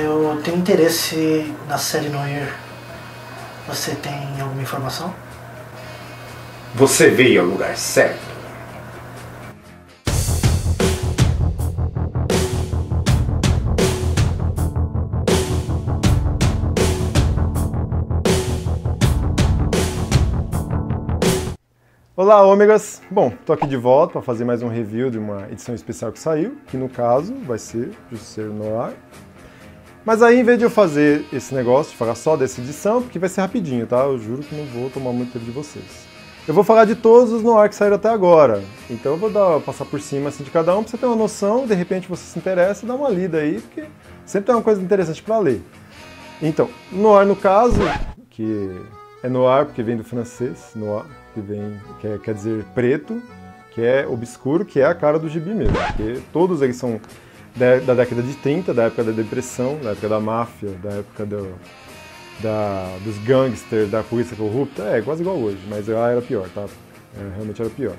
Eu tenho interesse na série Noir. Você tem alguma informação? Você veio ao lugar certo. Olá, ômegas! Bom, tô aqui de volta para fazer mais um review de uma edição especial que saiu, que no caso vai ser Justiceiro Noir. Mas aí, em vez de eu fazer esse negócio, de falar só dessa edição, porque vai ser rapidinho, tá? Eu juro que não vou tomar muito tempo de vocês. Eu vou falar de todos os Noir que saíram até agora. Então eu vou passar por cima assim, de cada um, pra você ter uma noção, de repente você se interessa, dá uma lida aí, porque sempre tem uma coisa interessante para ler. Então, Noir no caso, que é Noir porque vem do francês, Noir, que quer dizer preto, que é obscuro, que é a cara do gibi mesmo, porque todos eles são da década de 30, da época da depressão, da época da máfia, da época dos gangsters, da polícia corrupta, é quase igual hoje, mas lá era pior, tá? Realmente era pior.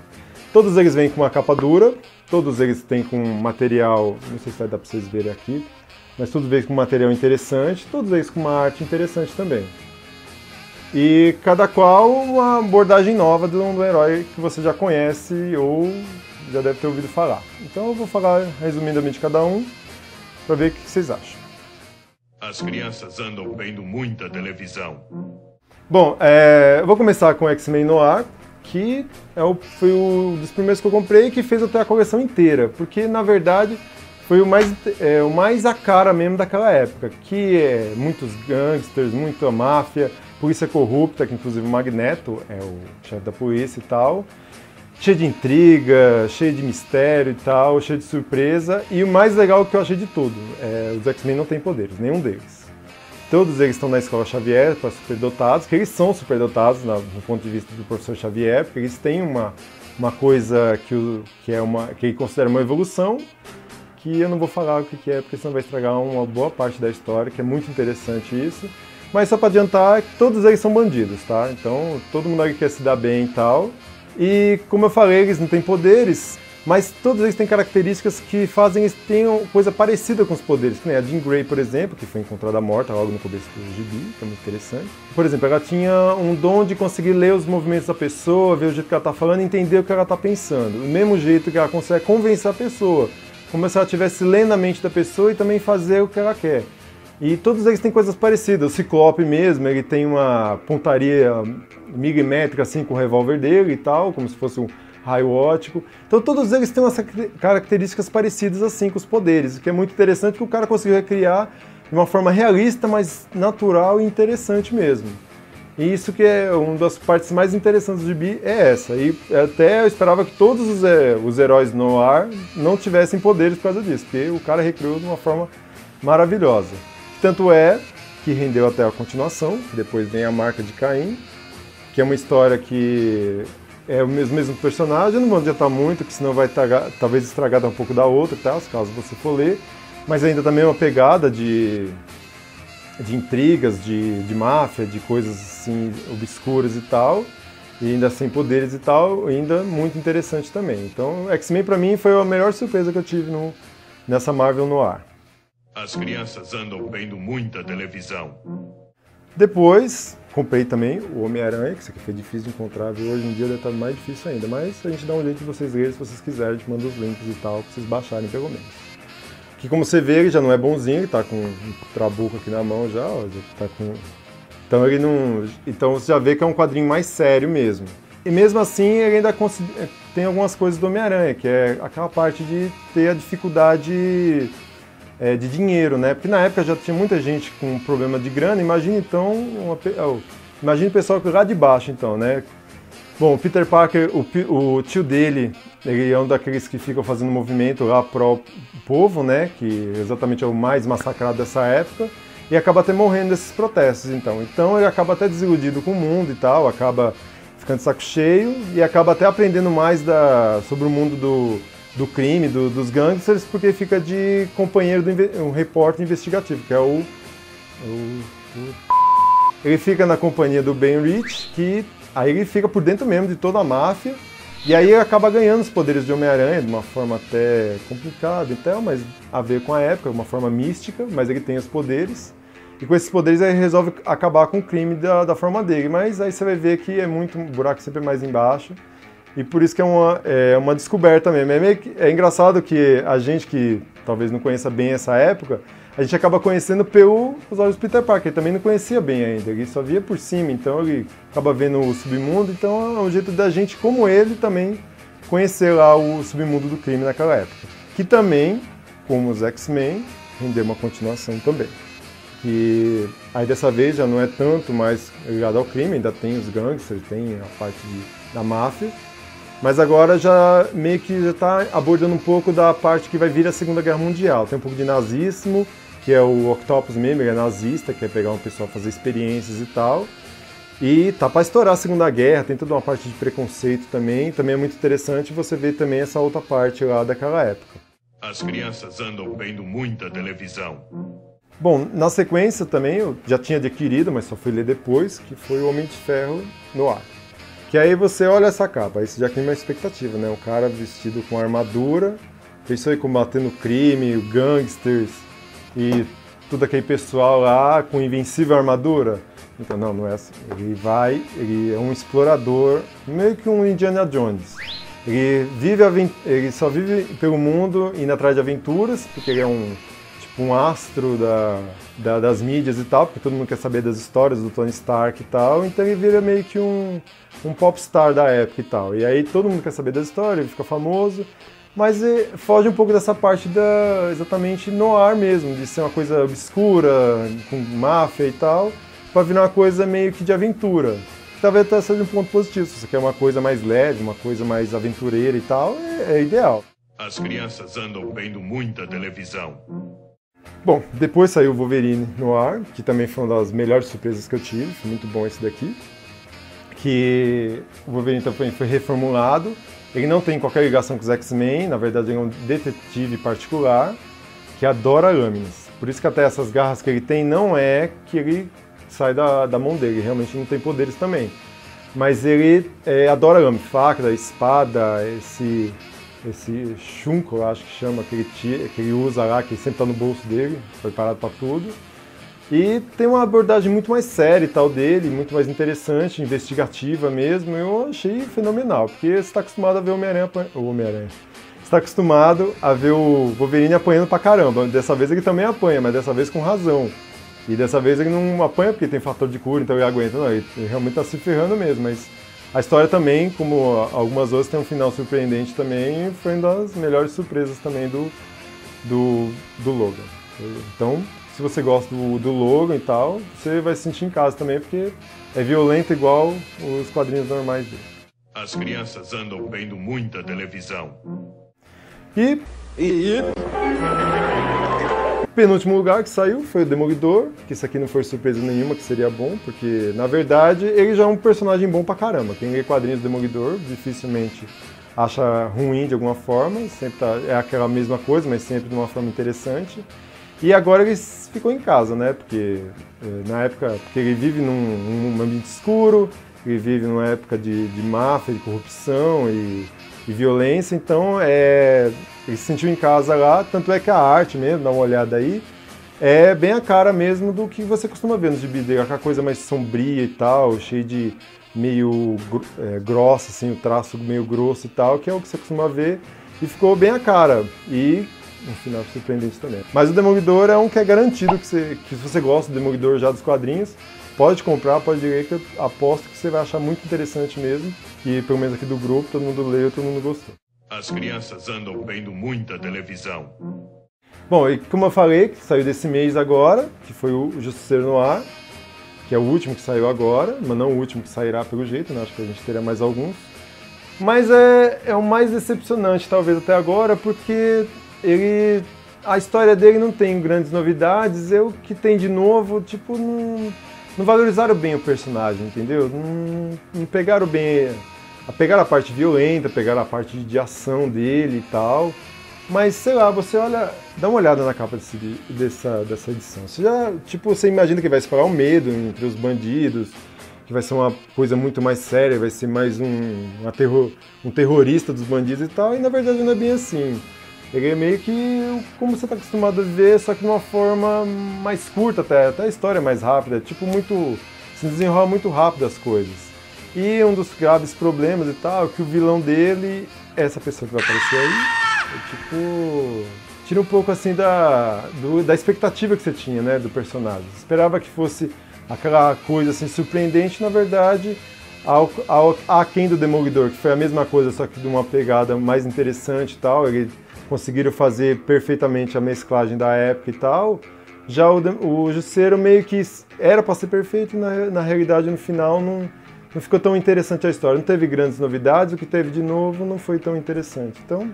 Todos eles vêm com uma capa dura, todos eles têm com material, não sei se vai dar pra vocês verem aqui, mas todos eles com material interessante, todos eles com uma arte interessante também. E cada qual uma abordagem nova do herói que você já conhece ou já deve ter ouvido falar. Então eu vou falar resumidamente cada um para ver o que vocês acham. As crianças andam vendo muita televisão. Bom, eu vou começar com X-Men Noir, que foi um dos primeiros que eu comprei e que fez até a coleção inteira, porque na verdade foi o mais a cara mesmo daquela época, que é muitos gangsters, muita máfia, polícia corrupta, que inclusive o Magneto é o chefe da polícia e tal, cheio de intriga, cheio de mistério e tal, cheio de surpresa, e o mais legal que eu achei de tudo, os X-Men não têm poderes, nenhum deles. Todos eles estão na Escola Xavier para superdotados, que eles são superdotados no ponto de vista do professor Xavier, porque eles têm uma coisa que ele considera uma evolução, que eu não vou falar o que é, porque senão vai estragar uma boa parte da história, que é muito interessante isso. Mas só para adiantar, todos eles são bandidos, tá? Então todo mundo aqui quer se dar bem e tal. E como eu falei, eles não têm poderes, mas todos eles têm características que fazem eles tenham coisa parecida com os poderes. Que nem a Jean Grey, por exemplo, que foi encontrada morta logo no começo do gibi, que é muito interessante. Por exemplo, ela tinha um dom de conseguir ler os movimentos da pessoa, ver o jeito que ela está falando e entender o que ela está pensando. Do mesmo jeito que ela consegue convencer a pessoa, como se ela estivesse lendo a mente da pessoa e também fazer o que ela quer. E todos eles têm coisas parecidas. O Ciclope mesmo, ele tem uma pontaria milimétrica assim com o revólver dele e tal, como se fosse um raio óptico. Então todos eles têm umas características parecidas assim com os poderes, o que é muito interessante, que o cara conseguiu recriar de uma forma realista, mas natural e interessante mesmo. E isso que é uma das partes mais interessantes do gibi, é essa. E até eu esperava que todos os heróis Noir não tivessem poderes por causa disso, porque o cara recriou de uma forma maravilhosa. Tanto é que rendeu até a continuação, que depois vem a Marca de Caim, que é uma história que é o mesmo personagem. Eu não vou adiantar muito, que senão vai talvez estragar um pouco da outra, tá? Caso você for ler. Mas ainda também é uma pegada de intrigas, de máfia, de coisas assim obscuras e tal, e ainda sem poderes e tal, ainda muito interessante também. Então, X-Men pra mim foi a melhor surpresa que eu tive nessa Marvel Noir. As crianças andam vendo muita televisão. Depois, comprei também o Homem-Aranha, que isso aqui foi difícil de encontrar, viu? Hoje em dia deve estar mais difícil ainda, mas a gente dá um jeito de vocês lerem, se vocês quiserem, a gente manda os links e tal, pra vocês baixarem pelo menos. Que como você vê, ele já não é bonzinho, ele tá com um trabuco aqui na mão já, ó, já tá com... Então ele não... Então você já vê que é um quadrinho mais sério mesmo. E mesmo assim, ele ainda tem algumas coisas do Homem-Aranha, que é aquela parte de ter a dificuldade de dinheiro, né? Porque na época já tinha muita gente com problema de grana, imagina então, imagina o pessoal lá de baixo então, né? Bom, o Peter Parker, o tio dele, ele é um daqueles que ficam fazendo movimento lá pro povo, né? Que exatamente é o mais massacrado dessa época, e acaba até morrendo nesses protestos, então. Então ele acaba até desiludido com o mundo e tal, acaba ficando de saco cheio, e acaba até aprendendo mais sobre o mundo do crime, dos gangsters, porque fica de companheiro um repórter investigativo, que é ele fica na companhia do Ben Rich, que aí ele fica por dentro mesmo de toda a máfia, E aí ele acaba ganhando os poderes de Homem-Aranha de uma forma até complicada, então, mas a ver com a época, uma forma mística, mas ele tem os poderes. E com esses poderes ele resolve acabar com o crime da forma dele, mas aí você vai ver que é muito, o buraco sempre é mais embaixo. E por isso que é uma descoberta mesmo. É engraçado que a gente que talvez não conheça bem essa época, a gente acaba conhecendo pelos olhos do Peter Parker. Ele também não conhecia bem ainda, ele só via por cima, então ele acaba vendo o submundo. Então é um jeito da gente, como ele, também conhecer lá o submundo do crime naquela época. Que também, como os X-Men, rendeu uma continuação também. Que aí dessa vez já não é tanto mais ligado ao crime, ainda tem os gangsters, tem a parte da máfia. Mas agora já meio que já está abordando um pouco da parte que vai vir a Segunda Guerra Mundial. Tem um pouco de nazismo, que é o Octopus mesmo, ele é nazista, quer pegar um pessoal fazer experiências e tal. E tá para estourar a Segunda Guerra, tem toda uma parte de preconceito também. Também é muito interessante você ver também essa outra parte lá daquela época. As crianças andam vendo muita televisão. Bom, na sequência também eu já tinha adquirido, mas só fui ler depois, que foi o Homem de Ferro no ar. Que aí você olha essa capa, aí você já cria uma expectativa, né? O cara vestido com armadura, pensou em combatendo crime, gangsters e tudo aquele pessoal lá com invencível armadura. Então não é assim. Ele é um explorador, meio que um Indiana Jones. Ele só vive pelo mundo indo atrás de aventuras, porque ele é um astro das mídias e tal, porque todo mundo quer saber das histórias do Tony Stark e tal, então ele vira meio que um popstar da época e tal. E aí todo mundo quer saber das histórias, ele fica famoso, mas foge um pouco dessa parte exatamente noir mesmo, de ser uma coisa obscura, com máfia e tal, para virar uma coisa meio que de aventura. Talvez até seja um ponto positivo, se você quer uma coisa mais leve, uma coisa mais aventureira e tal, é ideal. As crianças andam vendo muita televisão. Bom, depois saiu o Wolverine no ar, que também foi uma das melhores surpresas que eu tive, foi muito bom esse daqui. Que o Wolverine também foi reformulado, ele não tem qualquer ligação com os X-Men, na verdade ele é um detetive particular que adora lâminas. Por isso que até essas garras que ele tem não é que ele sai da mão dele, ele realmente não tem poderes também. Mas ele adora lâmina, faca, espada, esse chunco, eu acho que chama, que ele usa lá, que sempre está no bolso dele, preparado para tudo. E tem uma abordagem muito mais séria e tal dele, muito mais interessante, investigativa mesmo. Eu achei fenomenal, porque você está acostumado a ver o Homem-Aranha. Você está acostumado a ver o Wolverine apanhando pra caramba. Dessa vez ele também apanha, mas dessa vez com razão. E dessa vez ele não apanha porque tem fator de cura, então ele aguenta. Não, ele realmente está se ferrando mesmo, mas a história também, como algumas outras, tem um final surpreendente também, foi uma das melhores surpresas também do Logan. Então, se você gosta do Logan e tal, você vai se sentir em casa também, porque é violento igual os quadrinhos normais dele. As crianças andam vendo muita televisão. E penúltimo lugar que saiu foi o Demolidor, que isso aqui não foi surpresa nenhuma, que seria bom, porque na verdade ele já é um personagem bom pra caramba. Quem lê quadrinhos do Demolidor dificilmente acha ruim de alguma forma, sempre é aquela mesma coisa, mas sempre de uma forma interessante. E agora ele ficou em casa, né? Porque na época, porque ele vive num ambiente escuro, ele vive numa época de máfia, de corrupção e violência, então ele se sentiu em casa lá, tanto é que a arte mesmo, dá uma olhada aí, é bem a cara mesmo do que você costuma ver nos gibis dele, aquela coisa mais sombria e tal, cheio de meio grossa, assim, o traço meio grosso e tal, que é o que você costuma ver, e ficou bem a cara. E um final surpreendente também. Mas o Demolidor é um que é garantido que se você gosta do Demolidor já dos quadrinhos, pode comprar, pode ler, que eu aposto que você vai achar muito interessante mesmo. E pelo menos aqui do grupo, todo mundo leu, todo mundo gostou. As crianças andam vendo muita televisão. Bom, e como eu falei, que saiu desse mês agora, que foi o Justiceiro no Ar, que é o último que saiu agora, mas não o último que sairá pelo jeito, né? Acho que a gente terá mais alguns. Mas é o mais decepcionante, talvez, até agora, porque a história dele não tem grandes novidades, o que tem de novo, tipo, não valorizaram bem o personagem, entendeu? Não pegaram bem, pegaram a parte violenta, pegaram a parte de ação dele e tal, mas sei lá, você olha, dá uma olhada na capa dessa edição, você imagina que vai explorar o medo entre os bandidos, que vai ser uma coisa muito mais séria, vai ser mais um terrorista dos bandidos e tal, e na verdade não é bem assim. Ele é meio que como você está acostumado a ver, só que de uma forma mais curta até a história é mais rápida, tipo se desenrola muito rápido as coisas. E um dos graves problemas e tal é que o vilão dele, essa pessoa que vai aparecer aí, é tipo... tira um pouco assim da expectativa que você tinha, né, do personagem. Você esperava que fosse aquela coisa assim surpreendente, na verdade, aquém do Demolidor, que foi a mesma coisa, só que de uma pegada mais interessante e tal. Eles conseguiram fazer perfeitamente a mesclagem da época e tal. Já o Justiceiro meio que era para ser perfeito e na realidade no final não ficou tão interessante a história. Não teve grandes novidades, o que teve de novo não foi tão interessante. Então,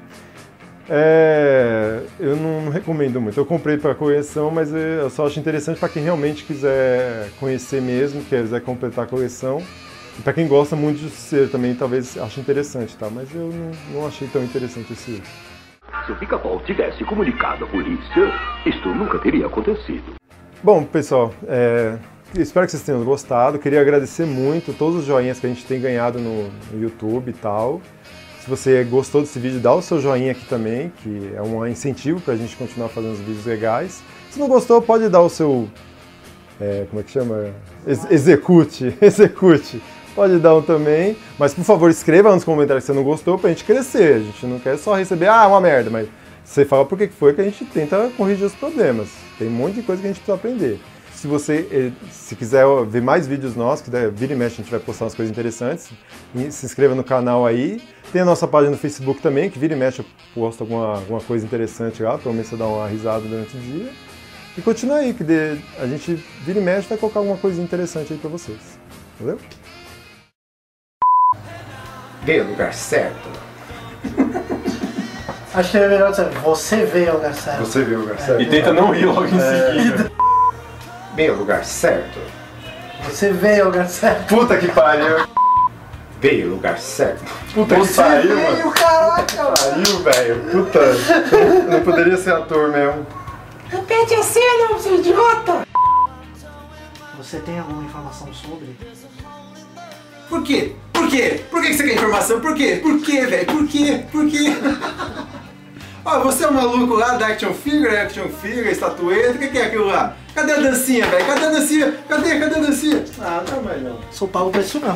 eu não recomendo muito. Eu comprei para coleção, mas eu só acho interessante para quem realmente quiser conhecer mesmo, quiser completar a coleção. E para quem gosta muito de Justiceiro também, talvez ache interessante, tá? Mas eu não achei tão interessante esse livro. Se o Pica-Pau tivesse comunicado à polícia, isto nunca teria acontecido. Bom, pessoal, espero que vocês tenham gostado. Queria agradecer muito todos os joinhas que a gente tem ganhado no YouTube e tal. Se você gostou desse vídeo, dá o seu joinha aqui também, que é um incentivo para a gente continuar fazendo os vídeos legais. Se não gostou, pode dar o seu... como é que chama? Execute. Pode dar um também. Mas, por favor, escreva nos comentários se você não gostou pra gente crescer. A gente não quer só receber, uma merda, mas você fala por que foi que a gente tenta corrigir os problemas. Tem um monte de coisa que a gente precisa aprender. Se você quiser ver mais vídeos nossos, vira e mexe, a gente vai postar umas coisas interessantes. Se inscreva no canal aí. Tem a nossa página no Facebook também, que vira e mexe eu posto alguma coisa interessante lá, pelo menos você dar uma risada durante o dia. E continua aí, que a gente vira e mexe vai colocar alguma coisa interessante aí pra vocês. Valeu? Veio ao lugar certo. Acho que é melhor dizer, você veio ao lugar certo. Você veio ao lugar certo. E tenta não rir logo em seguida. Veio ao lugar certo. Você veio ao lugar certo. Puta que pariu. Veio ao lugar certo. Puta que pariu, mano. Veio, caraca, mano. Pariu, velho. Puta. Eu não poderia ser ator mesmo. Repete a cena, seu idiota! Você tem alguma informação sobre? Por quê? Por quê? Por que você quer informação? Por quê? Por quê, velho? Por quê? Por quê? Ó, você é o maluco lá da Action Figure, estatueta, o que é aquilo lá? Cadê a dancinha, velho? Cadê a dancinha? Cadê a dancinha? Ah, não é mais não. Sou pago pra isso não.